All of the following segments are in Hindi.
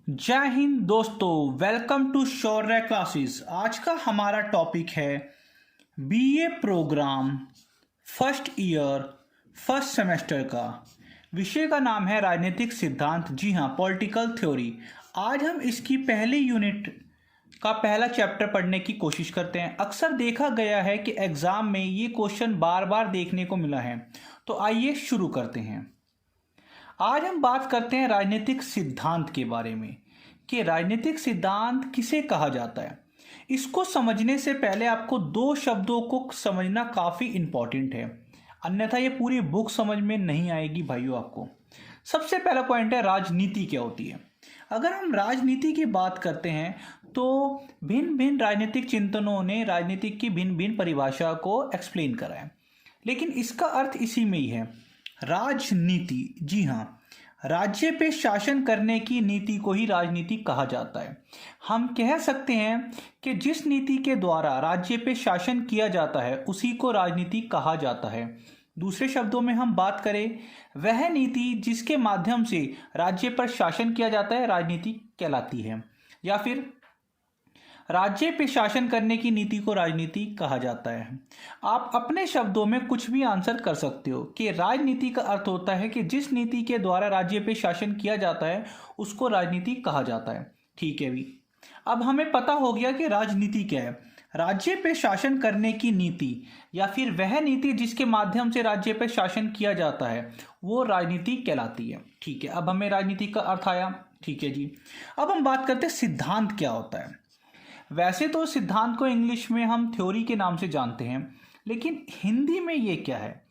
जय हिंद दोस्तों, वेलकम टू शौर्य क्लासेस। आज का हमारा टॉपिक है BA program first year first semester का। विषय का नाम है राजनीतिक सिद्धांत। जी हाँ, पॉलिटिकल थ्योरी। आज हम इसकी पहली यूनिट का पहला चैप्टर पढ़ने की कोशिश करते हैं। अक्सर देखा गया है कि एग्जाम में ये क्वेश्चन बार बार देखने को मिला है, तो आइए शुरू करते हैं। आज हम बात करते हैं राजनीतिक सिद्धांत के बारे में कि राजनीतिक सिद्धांत किसे कहा जाता है। इसको समझने से पहले आपको दो शब्दों को समझना काफ़ी इम्पॉर्टेंट है, अन्यथा ये पूरी बुक समझ में नहीं आएगी भाइयों आपको। सबसे पहला पॉइंट है राजनीति क्या होती है। अगर हम राजनीति की बात करते हैं तो भिन्न भिन्न राजनीतिक चिंतनों ने राजनीतिक की भिन्न भिन्न परिभाषा को एक्सप्लेन करा है, लेकिन इसका अर्थ इसी में ही है, राजनीति। जी हाँ, राज्य पे शासन करने की नीति को ही राजनीति कहा जाता है। हम कह सकते हैं कि जिस नीति के द्वारा राज्य पे शासन किया जाता है उसी को राजनीति कहा जाता है। दूसरे शब्दों में हम बात करें, वह नीति जिसके माध्यम से राज्य पर शासन किया जाता है राजनीति कहलाती है, या फिर राज्य पे शासन करने की नीति को राजनीति कहा जाता है। आप अपने शब्दों में कुछ भी आंसर कर सकते हो कि राजनीति का अर्थ होता है कि जिस नीति के द्वारा राज्य पे शासन किया जाता है उसको राजनीति कहा जाता है। ठीक है भी, अब हमें पता हो गया कि राजनीति क्या है। राज्य पे शासन करने की नीति या फिर वह नीति जिसके माध्यम से राज्य पे शासन किया जाता है वो राजनीति कहलाती है। ठीक है, अब हमें राजनीति का अर्थ आया। ठीक है जी, अब हम बात करते हैं सिद्धांत क्या होता है। वैसे तो सिद्धांत को इंग्लिश में हम थ्योरी के नाम से जानते हैं, लेकिन हिंदी में ये क्या है।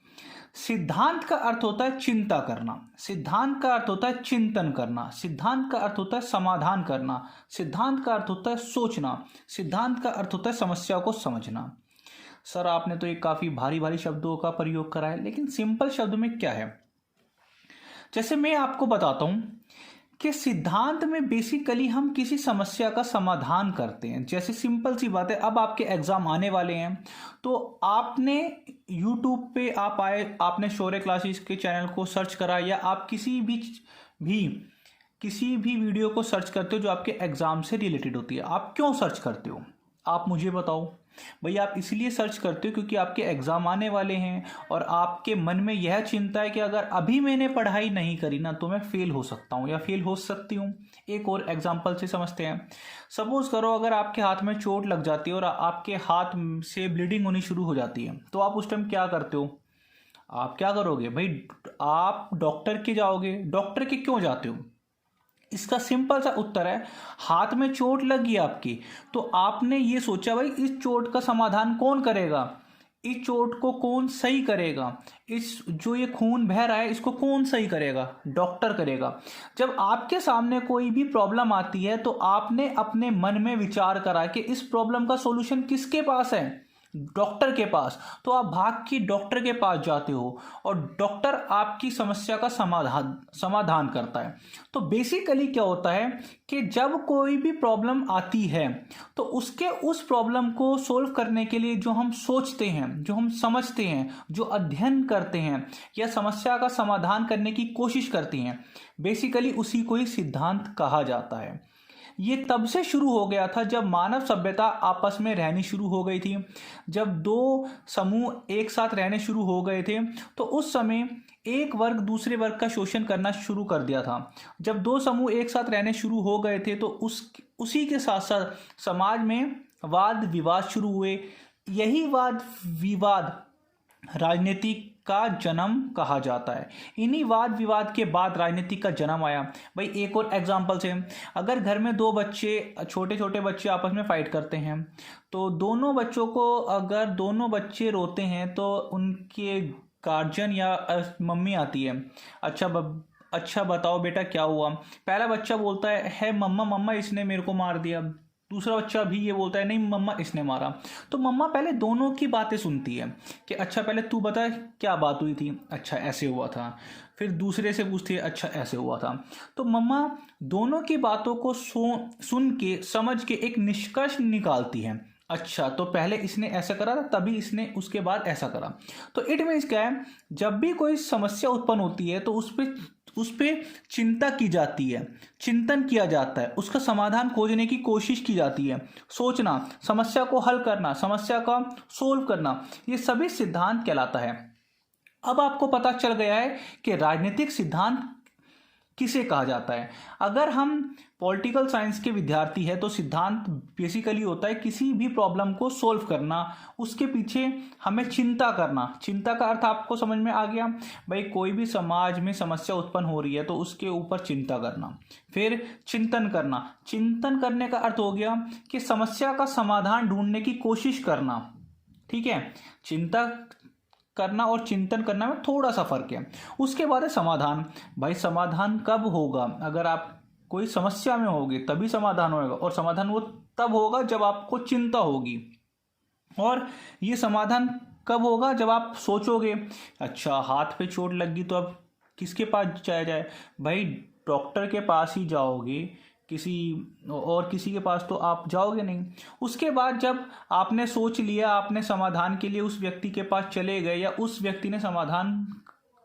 सिद्धांत का अर्थ होता है चिंता करना, सिद्धांत का अर्थ होता है चिंतन करना, सिद्धांत का अर्थ होता है समाधान करना, सिद्धांत का अर्थ होता है सोचना, सिद्धांत का अर्थ होता है समस्या को समझना। सर आपने तो एक काफ़ी भारी भारी शब्दों का प्रयोग करा है, लेकिन सिंपल शब्द में क्या है। जैसे मैं आपको बताता हूँ कि सिद्धांत में बेसिकली हम किसी समस्या का समाधान करते हैं। जैसे सिंपल सी बात है, अब आपके एग्जाम आने वाले हैं तो आपने यूट्यूब पे आप आए, आपने शौर्य क्लासेस के चैनल को सर्च करा, या आप किसी भी वीडियो को सर्च करते हो जो आपके एग्जाम से रिलेटेड होती है। आप क्यों सर्च करते हो, आप मुझे बताओ। भैया आप इसलिए सर्च करते हो क्योंकि आपके एग्ज़ाम आने वाले हैं और आपके मन में यह चिंता है कि अगर अभी मैंने पढ़ाई नहीं करी ना तो मैं फेल हो सकता हूँ या फेल हो सकती हूँ। एक और एग्जांपल से समझते हैं। सपोज करो अगर आपके हाथ में चोट लग जाती है और आपके हाथ से ब्लीडिंग होनी शुरू हो जाती है, तो आप उस टाइम क्या करते हो, आप क्या करोगे भाई, आप डॉक्टर के जाओगे। डॉक्टर के क्यों जाते हो, इसका सिंपल सा उत्तर है, हाथ में चोट लगी आपकी तो आपने ये सोचा भाई इस चोट का समाधान कौन करेगा, इस चोट को कौन सही करेगा, इस जो ये खून बह रहा है इसको कौन सही करेगा, डॉक्टर करेगा। जब आपके सामने कोई भी प्रॉब्लम आती है तो आपने अपने मन में विचार करा कि इस प्रॉब्लम का सॉल्यूशन किसके पास है, डॉक्टर के पास, तो आप भाग के डॉक्टर के पास जाते हो और डॉक्टर आपकी समस्या का समाधान करता है। तो बेसिकली क्या होता है कि जब कोई भी प्रॉब्लम आती है तो उस प्रॉब्लम को सोल्व करने के लिए जो हम सोचते हैं, जो हम समझते हैं, जो अध्ययन करते हैं या समस्या का समाधान करने की कोशिश करते हैं, बेसिकली उसी को ही सिद्धांत कहा जाता है। ये तब से शुरू हो गया था जब मानव सभ्यता आपस में रहनी शुरू हो गई थी। जब दो समूह एक साथ रहने शुरू हो गए थे तो उस समय एक वर्ग दूसरे वर्ग का शोषण करना शुरू कर दिया था। जब दो समूह एक साथ रहने शुरू हो गए थे तो उसी के साथ साथ समाज में वाद विवाद शुरू हुए। यही वाद विवाद राजनीति का जन्म कहा जाता है। इन्हीं वाद विवाद के बाद राजनीति का जन्म आया। भाई एक और एग्जांपल से, अगर घर में दो बच्चे, छोटे छोटे बच्चे आपस में फाइट करते हैं तो दोनों बच्चों को, अगर दोनों बच्चे रोते हैं तो उनके गार्जियन या मम्मी आती है, अच्छा बताओ बेटा क्या हुआ। पहला बच्चा बोलता है मम्मा इसने मेरे को मार दिया। दूसरा बच्चा भी ये बोलता है नहीं मम्मा इसने मारा। तो मम्मा पहले दोनों की बातें सुनती है कि अच्छा पहले तू बता क्या बात हुई थी, अच्छा ऐसे हुआ था। फिर दूसरे से पूछती है अच्छा ऐसे हुआ था। तो मम्मा दोनों की बातों को सुन के समझ के एक निष्कर्ष निकालती है अच्छा, तो पहले इसने ऐसा करा था तभी इसने उसके बाद ऐसा करा। तो इट मीन्स क्या है, जब भी कोई समस्या उत्पन्न होती है तो उस पे चिंता की जाती है, चिंतन किया जाता है, उसका समाधान खोजने की कोशिश की जाती है। सोचना, समस्या को हल करना, समस्या का सोल्व करना, ये सभी सिद्धांत कहलाता है। अब आपको पता चल गया है कि राजनीतिक सिद्धांत किसे कहा जाता है। अगर हम पॉलिटिकल साइंस के विद्यार्थी हैं तो सिद्धांत बेसिकली होता है किसी भी प्रॉब्लम को सोल्व करना, उसके पीछे हमें चिंता करना। चिंता का अर्थ आपको समझ में आ गया भाई, कोई भी समाज में समस्या उत्पन्न हो रही है तो उसके ऊपर चिंता करना। फिर चिंतन करना, चिंतन करने का अर्थ हो गया कि समस्या का समाधान ढूंढने की कोशिश करना। ठीक है, चिंता करना और चिंतन करना में थोड़ा सा फर्क है। उसके बाद है समाधान। भाई समाधान कब होगा, अगर आप कोई समस्या में होगे तभी समाधान होगा, और समाधान वो तब होगा जब आपको चिंता होगी। और ये समाधान कब होगा, जब आप सोचोगे अच्छा हाथ पे चोट लग गई तो अब किसके पास जाया जाए, भाई डॉक्टर के पास ही जाओगे, किसी के पास तो आप जाओगे नहीं। उसके बाद जब आपने सोच लिया, आपने समाधान के लिए उस व्यक्ति के पास चले गए या उस व्यक्ति ने समाधान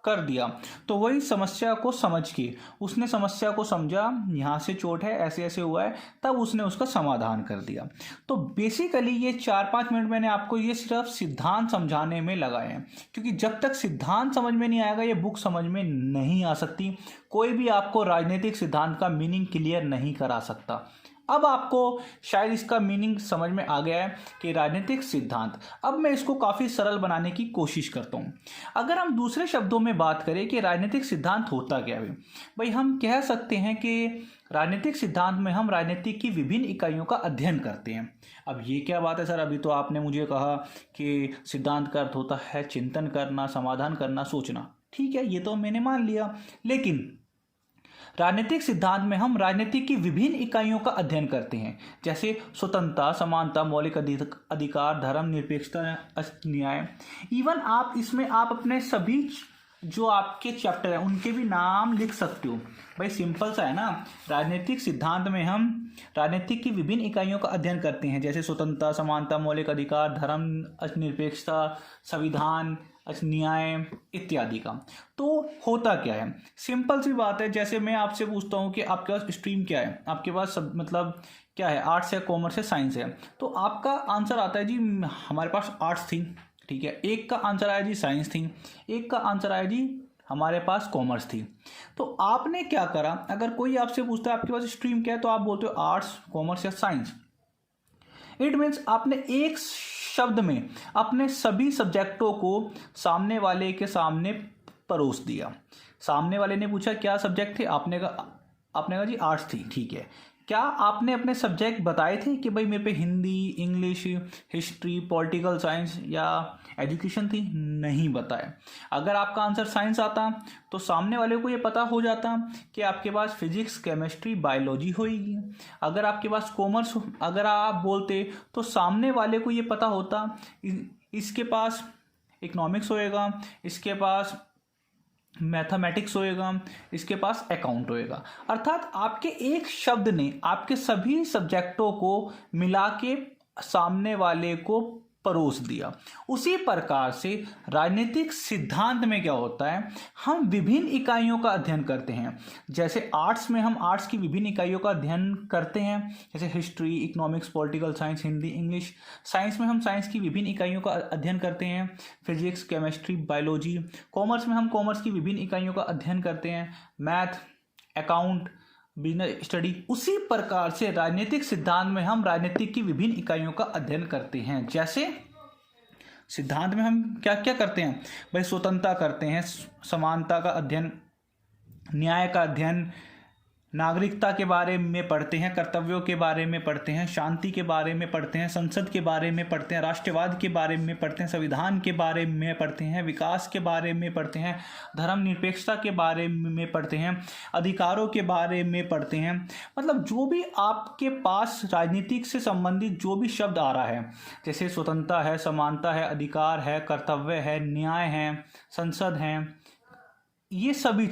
कर दिया, तो वही समस्या को समझ के उसने समस्या को समझा, यहाँ से चोट है, ऐसे ऐसे हुआ है, तब उसने उसका समाधान कर दिया। तो बेसिकली ये 4-5 मिनट मैंने आपको ये सिर्फ सिद्धांत समझाने में लगाए हैं, क्योंकि जब तक सिद्धांत समझ में नहीं आएगा ये बुक समझ में नहीं आ सकती। कोई भी आपको राजनीतिक सिद्धांत का मीनिंग क्लियर नहीं करा सकता। अब आपको शायद इसका मीनिंग समझ में आ गया है कि राजनीतिक सिद्धांत। अब मैं इसको काफ़ी सरल बनाने की कोशिश करता हूँ। अगर हम दूसरे शब्दों में बात करें कि राजनीतिक सिद्धांत होता क्या है, भाई हम कह सकते हैं कि राजनीतिक सिद्धांत में हम राजनीति की विभिन्न इकाइयों का अध्ययन करते हैं। अब ये क्या बात है सर, अभी तो आपने मुझे कहा कि सिद्धांत का अर्थ होता है चिंतन करना, समाधान करना, सोचना। ठीक है, ये तो मैंने मान लिया, लेकिन राजनीतिक सिद्धांत में हम राजनीति की विभिन्न इकाइयों का अध्ययन करते हैं, जैसे स्वतंत्रता, समानता, मौलिक अधिकार, धर्म, निरपेक्षता, न्याय। इवन आप इसमें आप अपने सभी जो आपके चैप्टर हैं उनके भी नाम लिख सकते हो। भाई सिंपल सा है ना। राजनीतिक सिद्धांत में हम राजनीति की विभिन्न इकाइयों का अध्ययन करते हैं, जैसे स्वतंत्रता, समानता, मौलिक अधिकार, धर्म, निरपेक्षता, संविधान, न्याय इत्यादि का। तो होता क्या है, सिंपल सी बात है। जैसे मैं आपसे पूछता हूँ कि आपके पास स्ट्रीम क्या है, आपके पास सब मतलब क्या है, आर्ट्स है, कॉमर्स है, साइंस है, तो आपका आंसर आता है जी हमारे पास आर्ट्स थी। ठीक है, एक का आंसर आया जी साइंस थी, एक का आंसर आया जी हमारे पास कॉमर्स थी। तो आपने क्या करा, अगर कोई आपसे पूछता है आपके पास स्ट्रीम क्या है, तो आप बोलते हो आर्ट्स, कॉमर्स या साइंस। इट मीन्स आपने एक शब्द में अपने सभी सब्जेक्टों को सामने वाले के सामने परोस दिया। सामने वाले ने पूछा क्या सब्जेक्ट थे, आपने कहा जी आर्ट्स थी। ठीक है, क्या आपने अपने सब्जेक्ट बताए थे कि भाई मेरे पे Hindi, English, history, political science या एजुकेशन थी? नहीं बताया। अगर आपका आंसर साइंस आता तो सामने वाले को ये पता हो जाता कि आपके पास फिजिक्स, केमिस्ट्री, बायोलॉजी होगी। अगर आपके पास कॉमर्स अगर आप बोलते तो सामने वाले को ये पता होता इसके पास इकोनॉमिक्स होएगा, इसके पास मैथमेटिक्स होएगा, इसके पास अकाउंट होएगा। अर्थात आपके एक शब्द ने आपके सभी सब्जेक्टों को मिला के सामने वाले को परोस दिया। उसी प्रकार से राजनीतिक सिद्धांत में क्या होता है, हम विभिन्न इकाइयों का अध्ययन करते हैं। जैसे आर्ट्स में हम आर्ट्स की विभिन्न इकाइयों का अध्ययन करते हैं, जैसे history, economics, political science, Hindi, English. Science में हम साइंस की विभिन्न इकाइयों का अध्ययन करते हैं, फिजिक्स, केमिस्ट्री, बायोलॉजी। कॉमर्स में हम कॉमर्स की विभिन्न इकाइयों का अध्ययन करते हैं, मैथ, अकाउंट, बिजनेस स्टडी। उसी प्रकार से राजनीतिक सिद्धांत में हम राजनीति की विभिन्न इकाइयों का अध्ययन करते हैं। जैसे सिद्धांत में हम क्या क्या करते हैं, भाई स्वतंत्रता करते हैं, समानता का अध्ययन, न्याय का अध्ययन, नागरिकता के बारे में पढ़ते हैं, कर्तव्यों के बारे में पढ़ते हैं, शांति के बारे में पढ़ते हैं, संसद के बारे में पढ़ते हैं, राष्ट्रवाद के बारे में पढ़ते हैं, संविधान के बारे में पढ़ते हैं, विकास के बारे में पढ़ते हैं, धर्म निरपेक्षता के बारे में पढ़ते हैं, अधिकारों के बारे में पढ़ते हैं। मतलब जो भी आपके पास राजनीतिक से संबंधित जो भी शब्द आ रहा है, जैसे स्वतंत्रता है, समानता है, अधिकार है, कर्तव्य है, न्याय है, संसद है, ये सभी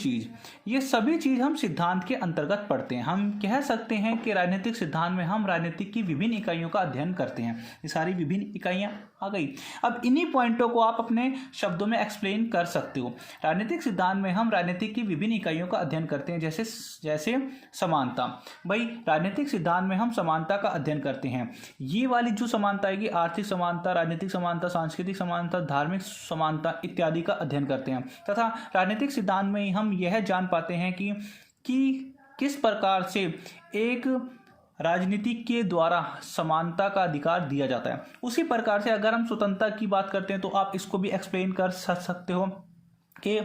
चीज़ हम सिद्धांत के अंतर्गत पढ़ते हैं। हम कह सकते हैं कि राजनीतिक सिद्धांत में हम राजनीतिक की विभिन्न इकाइयों का अध्ययन करते हैं। ये सारी विभिन्न इकाइयाँ आ गई। अब इन्हीं पॉइंटों को आप अपने शब्दों में एक्सप्लेन कर सकते हो। राजनीतिक सिद्धांत में हम राजनीतिक की विभिन्न इकाइयों का अध्ययन करते हैं, जैसे समानता। भाई राजनीतिक सिद्धांत में हम समानता का अध्ययन करते हैं। ये वाली जो समानता आएगी, आर्थिक समानता, राजनीतिक समानता, सांस्कृतिक समानता, धार्मिक समानता इत्यादि का अध्ययन करते हैं। तथा राजनीतिक सिद्धांत में हम यह जान पाते हैं कि किस प्रकार से एक राजनीति के द्वारा समानता का अधिकार दिया जाता है। उसी प्रकार से अगर हम स्वतंत्रता की बात करते हैं तो आप इसको भी एक्सप्लेन कर सकते हो कि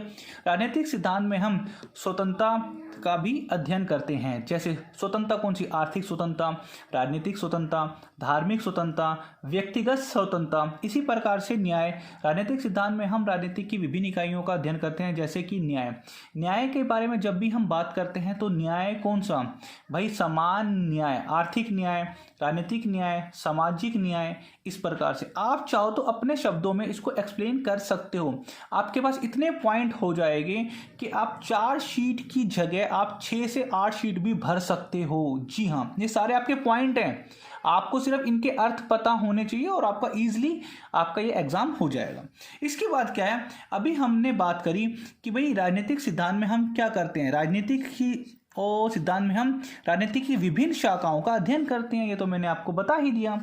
राजनीतिक सिद्धांत में हम स्वतंत्रता का भी अध्ययन करते हैं। जैसे स्वतंत्रता कौन सी? आर्थिक स्वतंत्रता, राजनीतिक स्वतंत्रता, धार्मिक स्वतंत्रता, व्यक्तिगत स्वतंत्रता। इसी प्रकार से न्याय। राजनीतिक सिद्धांत में हम राजनीतिक की विभिन्न इकाइयों का अध्ययन करते हैं, जैसे कि न्याय के बारे में जब भी हम बात करते हैं तो न्याय कौन सा? भाई समान न्याय, आर्थिक न्याय, राजनीतिक न्याय, सामाजिक न्याय। इस प्रकार से आप चाहो तो अपने शब्दों में इसको एक्सप्लेन कर सकते हो। आपके पास इतने पॉइंट हो जाएंगे कि आप 4 शीट की जगह आप 6 से 8 शीट भी भर सकते हो। जी हाँ, ये सारे आपके पॉइंट हैं। आपको सिर्फ इनके अर्थ पता होने चाहिए और आपका ईजिली आपका ये एग्जाम हो जाएगा। इसके बाद क्या है, अभी हमने बात करी कि भाई राजनीतिक सिद्धांत में हम क्या करते हैं। राजनीतिक की और सिद्धांत में हम राजनीति की विभिन्न शाखाओं का अध्ययन करते हैं। ये तो मैंने आपको बता ही दिया।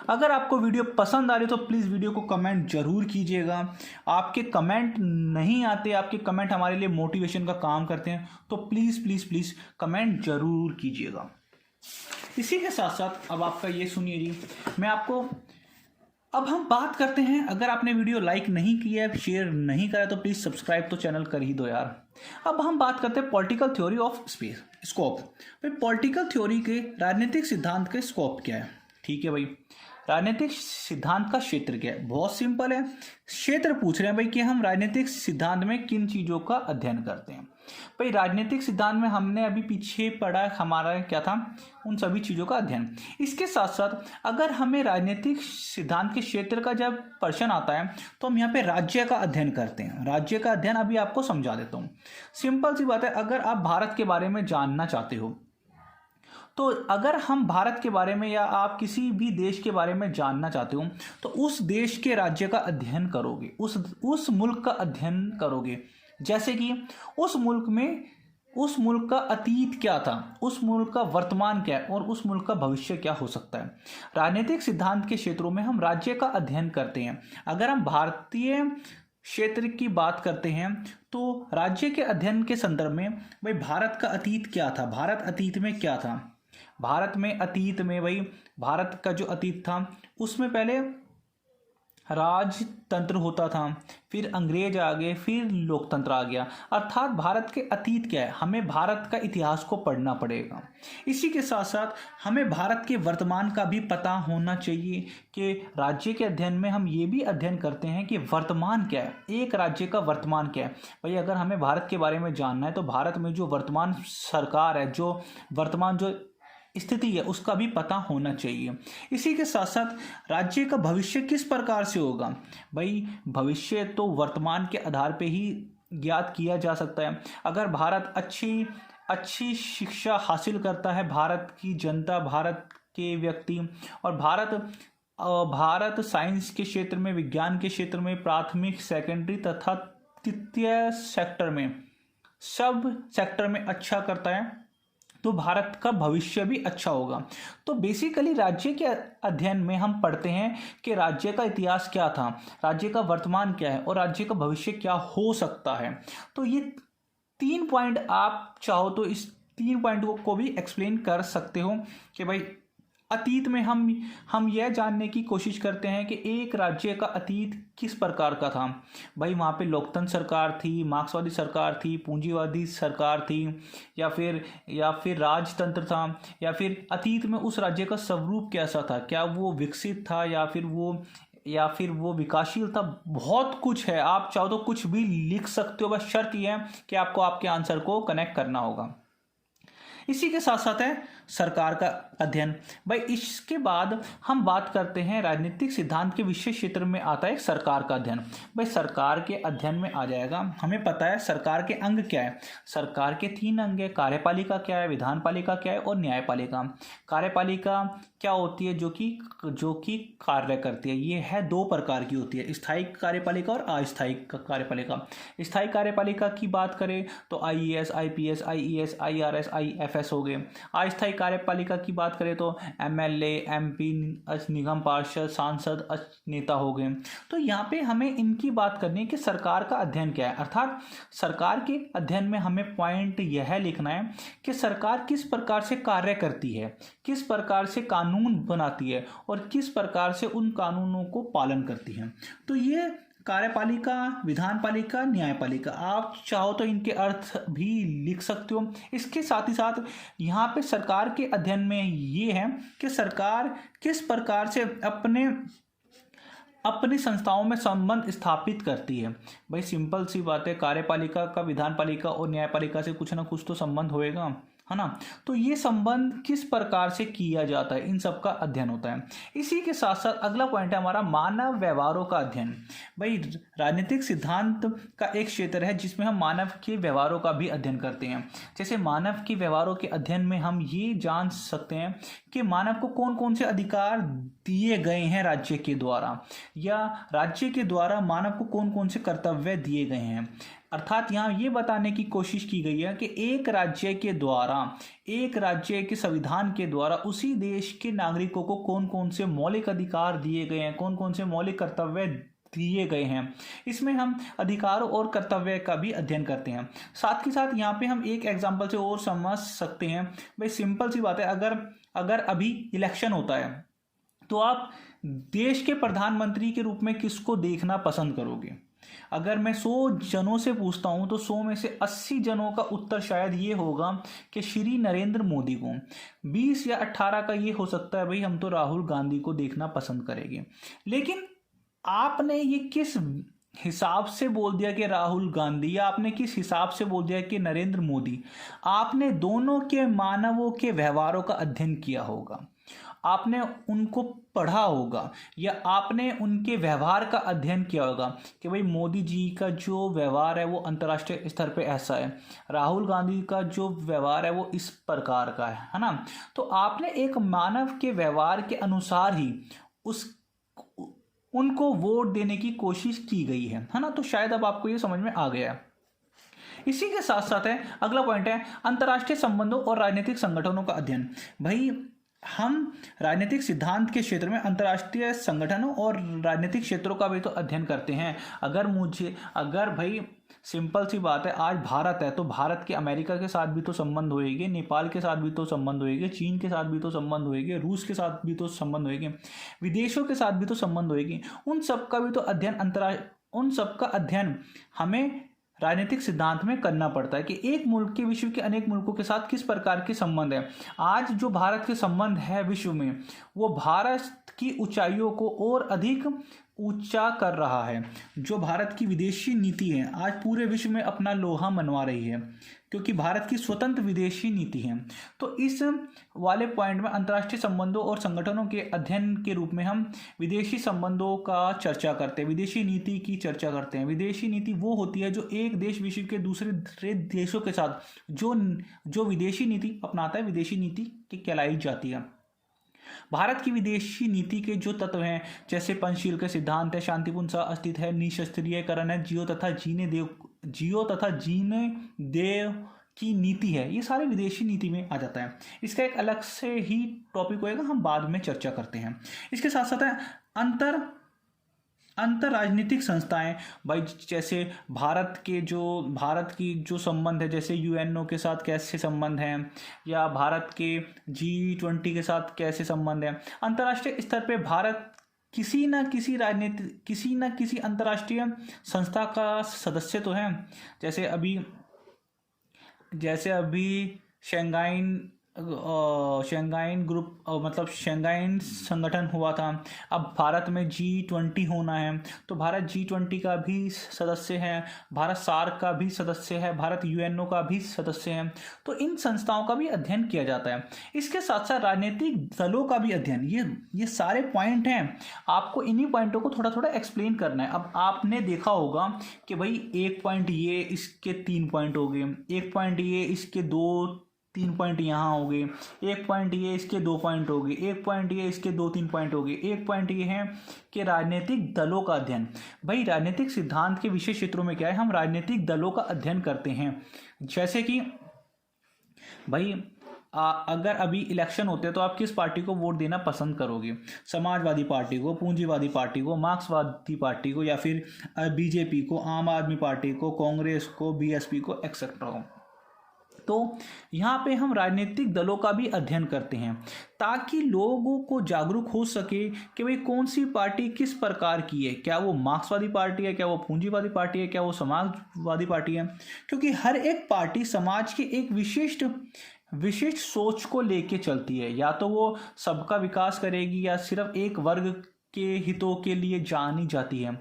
अगर आपको वीडियो पसंद आ रही तो प्लीज़ वीडियो को कमेंट जरूर कीजिएगा। आपके कमेंट नहीं आते, आपके कमेंट हमारे लिए मोटिवेशन का काम करते हैं, तो प्लीज़ प्लीज़ प्लीज़ कमेंट जरूर कीजिएगा। इसी के साथ साथ अब आपका ये सुनिए जी, मैं आपको अब हम बात करते हैं। अगर आपने वीडियो लाइक नहीं किया है, शेयर नहीं करा, तो प्लीज़ सब्सक्राइब तो चैनल कर ही दो यार। अब हम बात करते हैं पॉलिटिकल थ्योरी ऑफ स्कोप। भाई पॉलिटिकल थ्योरी के राजनीतिक सिद्धांत के स्कोप क्या है? ठीक है भाई, राजनीतिक सिद्धांत का क्षेत्र क्या है? बहुत सिंपल है, क्षेत्र पूछ रहे हैं भाई कि हम राजनीतिक सिद्धांत में किन चीज़ों का अध्ययन करते हैं। भाई राजनीतिक सिद्धांत में हमने अभी पीछे पढ़ा, हमारा क्या था, उन सभी चीज़ों का अध्ययन। इसके साथ साथ अगर हमें राजनीतिक सिद्धांत के क्षेत्र का जब प्रश्न आता है तो हम यहाँ पे राज्य का अध्ययन करते हैं। राज्य का अध्ययन अभी आपको समझा देता हूँ। सिंपल सी बात है, अगर आप भारत के बारे में जानना चाहते हो तो अगर हम भारत के बारे में या आप किसी भी देश के बारे में जानना चाहते हो तो उस देश के राज्य का अध्ययन करोगे, उस मुल्क का अध्ययन करोगे। जैसे कि उस मुल्क का अतीत क्या था, उस मुल्क का वर्तमान क्या है और उस मुल्क का भविष्य क्या हो सकता है। राजनीतिक सिद्धांत के क्षेत्रों में हम राज्य का अध्ययन करते हैं। अगर हम भारतीय क्षेत्र की बात करते हैं तो राज्य के अध्ययन के संदर्भ में भाई भारत का अतीत क्या था, भारत अतीत में क्या था। भारत का जो अतीत था उसमें पहले राजतंत्र होता था, फिर अंग्रेज आ गए, फिर लोकतंत्र आ गया। अर्थात भारत के अतीत क्या है, हमें भारत का इतिहास को पढ़ना पड़ेगा। इसी के साथ साथ हमें भारत के वर्तमान का भी पता होना चाहिए कि राज्य के अध्ययन में हम ये भी अध्ययन करते हैं कि वर्तमान क्या है, एक राज्य का वर्तमान क्या है। भाई अगर हमें भारत के बारे में जानना है तो भारत में जो वर्तमान सरकार है, जो वर्तमान जो स्थिति है, उसका भी पता होना चाहिए। इसी के साथ साथ राज्य का भविष्य किस प्रकार से होगा। भाई भविष्य तो वर्तमान के आधार पे ही ज्ञात किया जा सकता है। अगर भारत अच्छी शिक्षा हासिल करता है, भारत की जनता, भारत के व्यक्ति, और भारत साइंस के क्षेत्र में, विज्ञान के क्षेत्र में, प्राथमिक, सेकेंडरी तथा तृतीय सेक्टर में, सब सेक्टर में अच्छा करता है तो भारत का भविष्य भी अच्छा होगा। तो बेसिकली राज्य के अध्ययन में हम पढ़ते हैं कि राज्य का इतिहास क्या था, राज्य का वर्तमान क्या है और राज्य का भविष्य क्या हो सकता है। तो ये 3 पॉइंट आप चाहो तो इस 3 पॉइंट को भी एक्सप्लेन कर सकते हो कि भाई अतीत में हम यह जानने की कोशिश करते हैं कि एक राज्य का अतीत किस प्रकार का था। भाई वहाँ पे लोकतंत्र सरकार थी, मार्क्सवादी सरकार थी, पूंजीवादी सरकार थी, या फिर राजतंत्र था, या फिर अतीत में उस राज्य का स्वरूप कैसा था, क्या वो विकसित था या फिर वो विकासशील था। बहुत कुछ है, आप चाहो तो कुछ भी लिख सकते हो, बस शर्त यह है कि आपको आपके आंसर को कनेक्ट करना होगा। इसी के साथ साथ है सरकार का अध्ययन। भाई इसके बाद हम बात करते हैं राजनीतिक सिद्धांत के विशेष क्षेत्र में आता है सरकार का अध्ययन। भाई सरकार के अध्ययन में आ जाएगा, हमें पता है सरकार के अंग क्या है। सरकार के 3 अंग है, कार्यपालिका क्या है, विधानपालिका क्या है और न्यायपालिका। कार्यपालिका क्या होती है, जो कि कार्य करती है। ये है 2 प्रकार की होती है, स्थायी कार्यपालिका और अस्थायी कार्यपालिका। स्थायी कार्यपालिका की बात करें तो IAS, IPS, IES, IRS, IFS हो गए। अस्थायी कार्यपालिका की बात करें तो एमएलए, एमपी, निगम पार्षद, सांसद, नेता हो गए। तो यहाँ पे हमें इनकी बात करनी है कि सरकार का अध्ययन क्या है, अर्थात सरकार के अध्ययन में हमें पॉइंट यह लिखना है कि सरकार किस प्रकार से कार्य करती है, किस प्रकार से कानून बनाती है और किस प्रकार से उन कानूनों को पालन करती है। तो ये कार्यपालिका, विधानपालिका, न्यायपालिका, आप चाहो तो इनके अर्थ भी लिख सकते हो। इसके साथ ही साथ यहाँ पे सरकार के अध्ययन में ये है कि सरकार किस प्रकार से अपनी संस्थाओं में संबंध स्थापित करती है। भाई सिंपल सी बात है, कार्यपालिका का विधानपालिका और न्यायपालिका से कुछ ना कुछ तो संबंध होएगा, है ना। तो ये संबंध किस प्रकार से किया जाता है, इन सब का अध्ययन होता है। इसी के साथ साथ अगला पॉइंट है हमारा मानव व्यवहारों का अध्ययन। भाई राजनीतिक सिद्धांत का एक क्षेत्र है जिसमें हम मानव के व्यवहारों का भी अध्ययन करते हैं। जैसे मानव के व्यवहारों के अध्ययन में हम ये जान सकते हैं कि मानव को कौन कौन से अधिकार दिए गए हैं राज्य के द्वारा, या राज्य के द्वारा मानव को कौन कौन से कर्तव्य दिए गए हैं। अर्थात यहाँ ये बताने की कोशिश की गई है कि एक राज्य के संविधान के द्वारा उसी देश के नागरिकों को कौन कौन से मौलिक अधिकार दिए गए हैं, कौन कौन से मौलिक कर्तव्य दिए गए हैं। इसमें हम अधिकारों और कर्तव्य का भी अध्ययन करते हैं। साथ ही साथ यहाँ पे हम एक एग्जाम्पल से और समझ सकते हैं। भाई सिंपल सी बात है, अगर अभी इलेक्शन होता है तो आप देश के प्रधानमंत्री के रूप में किसको देखना पसंद करोगे? अगर मैं 100 जनों से पूछता हूं तो 100 में से 80 जनों का उत्तर शायद ये होगा कि श्री नरेंद्र मोदी को। 20 या 18 का ये हो सकता है भाई हम तो राहुल गांधी को देखना पसंद करेंगे। लेकिन आपने ये किस हिसाब से बोल दिया कि राहुल गांधी, या आपने किस हिसाब से बोल दिया कि नरेंद्र मोदी? आपने दोनों के मानवों के व्यवहारों का अध्ययन किया होगा, आपने उनको पढ़ा होगा, या आपने उनके व्यवहार का अध्ययन किया होगा कि भाई मोदी जी का जो व्यवहार है वो अंतर्राष्ट्रीय स्तर पे ऐसा है, राहुल गांधी का जो व्यवहार है वो इस प्रकार का है ना। तो आपने एक मानव के व्यवहार के अनुसार ही उनको वोट देने की कोशिश की गई है ना। तो शायद अब आपको ये समझ में आ गया। इसी के साथ साथ है अगला पॉइंट है अंतर्राष्ट्रीय संबंधों और राजनीतिक संगठनों का अध्ययन। भाई हम राजनीतिक सिद्धांत के क्षेत्र में अंतर्राष्ट्रीय संगठनों और राजनीतिक क्षेत्रों का भी तो अध्ययन करते हैं। अगर भाई सिंपल सी बात है, आज भारत है तो भारत के अमेरिका के साथ भी तो संबंध होएंगे, नेपाल के साथ भी तो संबंध होएंगे, चीन के साथ भी तो संबंध होएंगे, रूस के साथ भी तो संबंध होएंगे, विदेशों के साथ भी तो संबंध होएंगे। उन सब का भी तो अध्ययन हमें राजनीतिक सिद्धांत में करना पड़ता है कि एक मुल्क के विश्व के अनेक मुल्कों के साथ किस प्रकार के संबंध है। आज जो भारत के संबंध है विश्व में, वो भारत की ऊंचाइयों को और अधिक ऊंचा कर रहा है। जो भारत की विदेशी नीति है आज पूरे विश्व में अपना लोहा मनवा रही है, क्योंकि भारत की स्वतंत्र विदेशी नीति है। तो इस वाले पॉइंट में अंतर्राष्ट्रीय संबंधों और संगठनों के अध्ययन के रूप में हम विदेशी संबंधों का चर्चा करते हैं, विदेशी नीति की चर्चा करते हैं। विदेशी नीति वो होती है जो एक देश विश्व के दूसरे देशों के साथ जो विदेशी नीति अपनाता है, विदेशी नीति की कहलाई जाती है। भारत की विदेशी नीति के जो तत्व हैं, जैसे पंचशील के सिद्धांत है, शांतिपूर्ण सह अस्तित्व है, निशस्त्रीयकरण है, जियो तथा जीने देव की नीति है, ये सारे विदेशी नीति में आ जाता है। इसका एक अलग से ही टॉपिक होएगा, हम बाद में चर्चा करते हैं। इसके साथ साथ है अंतर राजनीतिक संस्थाएं। भाई जैसे भारत की जो संबंध है, जैसे यूएनओ के साथ कैसे संबंध हैं, या भारत के G20 के साथ कैसे संबंध है। अंतर्राष्ट्रीय स्तर पे भारत किसी न किसी अंतर्राष्ट्रीय संस्था का सदस्य तो है। जैसे अभी शंघाई ग्रुप मतलब शंघाई संगठन हुआ था। अब भारत में G20 होना है, तो भारत G20 का भी सदस्य है, भारत सार्क का भी सदस्य है, भारत UNO का भी सदस्य है। तो इन संस्थाओं का भी अध्ययन किया जाता है। इसके साथ साथ राजनीतिक दलों का भी अध्ययन, ये सारे पॉइंट हैं, आपको इन्हीं पॉइंटों को थोड़ा थोड़ा एक्सप्लेन करना है। अब आपने देखा होगा कि भाई एक पॉइंट ये, इसके 3 पॉइंट हो गए, एक पॉइंट ये, इसके 2-3 पॉइंट यहाँ हो गए, एक पॉइंट ये, इसके 2 पॉइंट हो गए, एक पॉइंट ये, इसके 2-3 पॉइंट हो गए, एक पॉइंट ये है कि राजनीतिक दलों का अध्ययन। भाई राजनीतिक सिद्धांत के विशेष क्षेत्रों में क्या है, हम राजनीतिक दलों का अध्ययन करते हैं। जैसे कि भाई अगर अभी इलेक्शन होते हैं तो आप किस पार्टी को वोट देना पसंद करोगे? समाजवादी पार्टी को, पूंजीवादी पार्टी को, मार्क्सवादी पार्टी को, या फिर BJP को, आम आदमी पार्टी को, कांग्रेस को, BSP को, एक्सेट्रा को। तो यहाँ पे हम राजनीतिक दलों का भी अध्ययन करते हैं ताकि लोगों को जागरूक हो सके कि भाई कौन सी पार्टी किस प्रकार की है, क्या वो मार्क्सवादी पार्टी है, क्या वो पूंजीवादी पार्टी है, क्या वो समाजवादी पार्टी है। क्योंकि हर एक पार्टी समाज के एक विशिष्ट सोच को लेके चलती है, या तो वो सबका विकास करेगी या सिर्फ एक वर्ग के हितों के लिए जानी जाती है।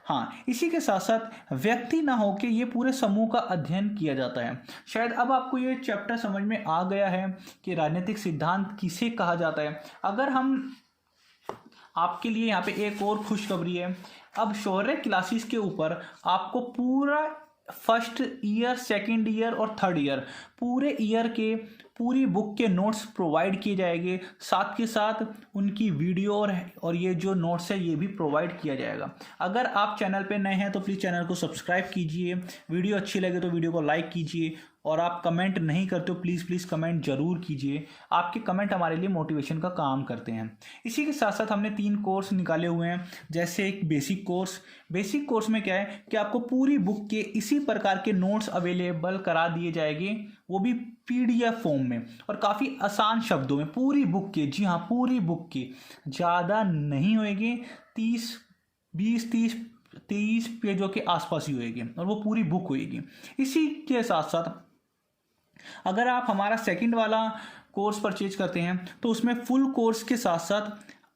हाँ, इसी के साथ साथ व्यक्ति ना होके ये पूरे समूह का अध्ययन किया जाता है। शायद अब आपको ये चैप्टर समझ में आ गया है कि राजनीतिक सिद्धांत किसे कहा जाता है। अगर हम आपके लिए यहाँ पे एक और खुशखबरी है, अब शौर्य क्लासेस के ऊपर आपको पूरा फर्स्ट ईयर, सेकेंड ईयर और थर्ड ईयर पूरे ईयर के पूरी बुक के नोट्स प्रोवाइड किए जाएंगे। साथ के साथ उनकी वीडियो और ये जो नोट्स है ये भी प्रोवाइड किया जाएगा। अगर आप चैनल पे नए हैं तो प्लीज़ चैनल को सब्सक्राइब कीजिए, वीडियो अच्छी लगे तो वीडियो को लाइक कीजिए, और आप कमेंट नहीं करते हो प्लीज़ कमेंट ज़रूर कीजिए। आपके कमेंट हमारे लिए मोटिवेशन का काम करते हैं। इसी के साथ साथ हमने 3 कोर्स निकाले हुए हैं। जैसे एक बेसिक कोर्स में क्या है कि आपको पूरी बुक के इसी प्रकार के नोट्स अवेलेबल करा दिए जाएंगे, वो भी PDF फॉर्म में और काफ़ी आसान शब्दों में। पूरी बुक के, जी हाँ पूरी बुक के, ज़्यादा नहीं होएगी, 30 पेजों के आसपास ही होएगी और वो पूरी बुक होएगी। इसी के साथ साथ अगर आप हमारा सेकंड वाला कोर्स परचेज करते हैं तो उसमें फुल कोर्स के साथ साथ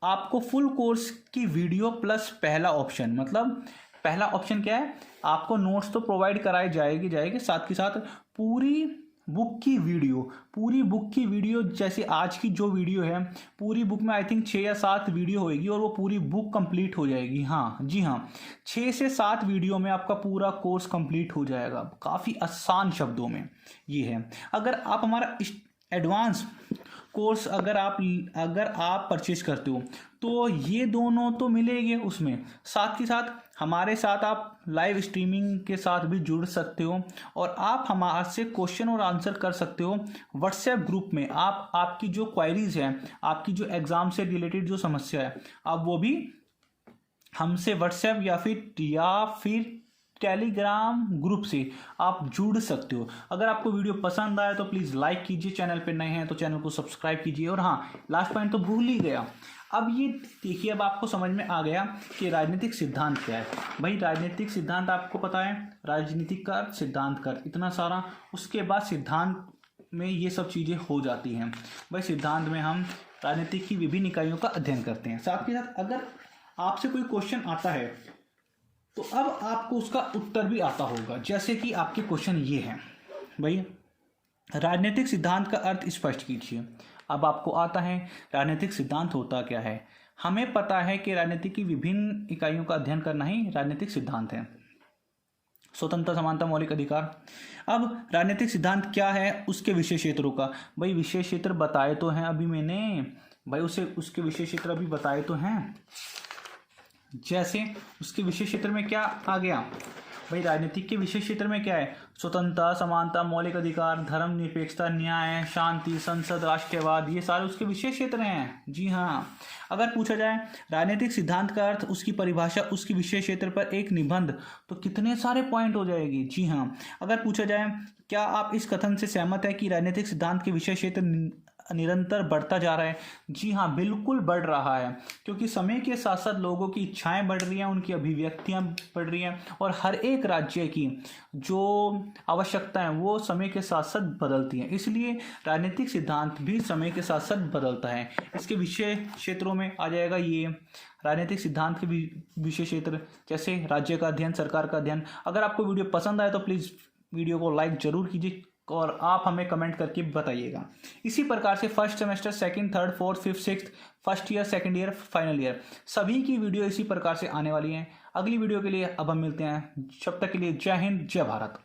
आपको फुल कोर्स की वीडियो प्लस पहला ऑप्शन, मतलब पहला ऑप्शन क्या है, आपको नोट्स तो प्रोवाइड कराए जाएगी, साथ के साथ पूरी बुक की वीडियो जैसे आज की जो वीडियो है, पूरी बुक में आई थिंक 6 या 7 वीडियो होएगी और वो पूरी बुक कंप्लीट हो जाएगी। हाँ जी हाँ, 6 से 7 वीडियो में आपका पूरा कोर्स कंप्लीट हो जाएगा, काफ़ी आसान शब्दों में ये है। अगर आप हमारा एडवांस कोर्स अगर आप परचेज करते हो तो ये दोनों तो मिलेंगे उसमें, साथ के साथ हमारे साथ आप लाइव स्ट्रीमिंग के साथ भी जुड़ सकते हो और आप हमारे से क्वेश्चन और आंसर कर सकते हो व्हाट्सएप ग्रुप में। आपकी जो क्वायरीज हैं, आपकी जो एग्ज़ाम से रिलेटेड जो समस्या है, आप वो भी हमसे व्हाट्सएप या फिर टेलीग्राम ग्रुप से आप जुड़ सकते हो। अगर आपको वीडियो पसंद आए तो प्लीज़ लाइक कीजिए, चैनल पे नए हैं तो चैनल को सब्सक्राइब कीजिए। और हाँ, लास्ट पॉइंट तो भूल ही गया, अब ये देखिए, अब आपको समझ में आ गया कि राजनीतिक सिद्धांत क्या है। भाई राजनीतिक सिद्धांत आपको पता है, राजनीतिक का सिद्धांत कर इतना सारा, उसके बाद सिद्धांत में ये सब चीज़ें हो जाती हैं। भाई सिद्धांत में हम राजनीतिक की विभिन्न इकाइयों का अध्ययन करते हैं। साथ के साथ अगर आपसे कोई क्वेश्चन आता है तो अब आपको उसका उत्तर भी आता होगा। जैसे कि आपके क्वेश्चन ये हैं, भाई राजनीतिक सिद्धांत का अर्थ स्पष्ट कीजिए। अब आपको आता है राजनीतिक सिद्धांत होता क्या है। हमें पता है कि राजनीति की विभिन्न इकाइयों का अध्ययन करना ही राजनीतिक सिद्धांत है। स्वतंत्रता, समानता, मौलिक अधिकार। अब राजनीतिक सिद्धांत क्या है, उसके विषय क्षेत्रों का, भाई विषय क्षेत्र बताए तो हैं अभी मैंने, भाई उसके विषय क्षेत्र अभी बताए तो हैं। जैसे उसके विशेष क्षेत्र में क्या आ गया, भाई राजनीतिक के विशेष क्षेत्र में क्या है, स्वतंत्रता, समानता, मौलिक अधिकार, धर्मनिरपेक्षता, न्याय, शांति, संसद, राष्ट्रवाद, ये सारे उसके विशेष क्षेत्र हैं। जी हाँ, अगर पूछा जाए राजनीतिक सिद्धांत का अर्थ, उसकी परिभाषा, उसके विशेष क्षेत्र पर एक निबंध, तो कितने सारे पॉइंट हो जाएगी। जी हाँ, अगर पूछा जाए क्या आप इस कथन से सहमत है कि राजनीतिक सिद्धांत के विषय क्षेत्र निरंतर बढ़ता जा रहा है? जी हाँ, बिल्कुल बढ़ रहा है, क्योंकि समय के साथ साथ लोगों की इच्छाएं बढ़ रही हैं, उनकी अभिव्यक्तियां बढ़ रही हैं और हर एक राज्य की जो आवश्यकताएं वो समय के साथ साथ बदलती हैं। इसलिए राजनीतिक सिद्धांत भी समय के साथ साथ बदलता है। इसके विषय क्षेत्रों में आ जाएगा ये राजनीतिक सिद्धांत के विषय क्षेत्र, जैसे राज्य का अध्ययन, सरकार का अध्ययन। अगर आपको वीडियो पसंद आए तो प्लीज़ वीडियो को लाइक जरूर कीजिए और आप हमें कमेंट करके बताइएगा। इसी प्रकार से first semester, second, third, fourth, fifth, sixth, first year, second year, final year, सभी की वीडियो इसी प्रकार से आने वाली हैं। अगली वीडियो के लिए अब हम मिलते हैं। जब तक के लिए जय हिंद, जय भारत।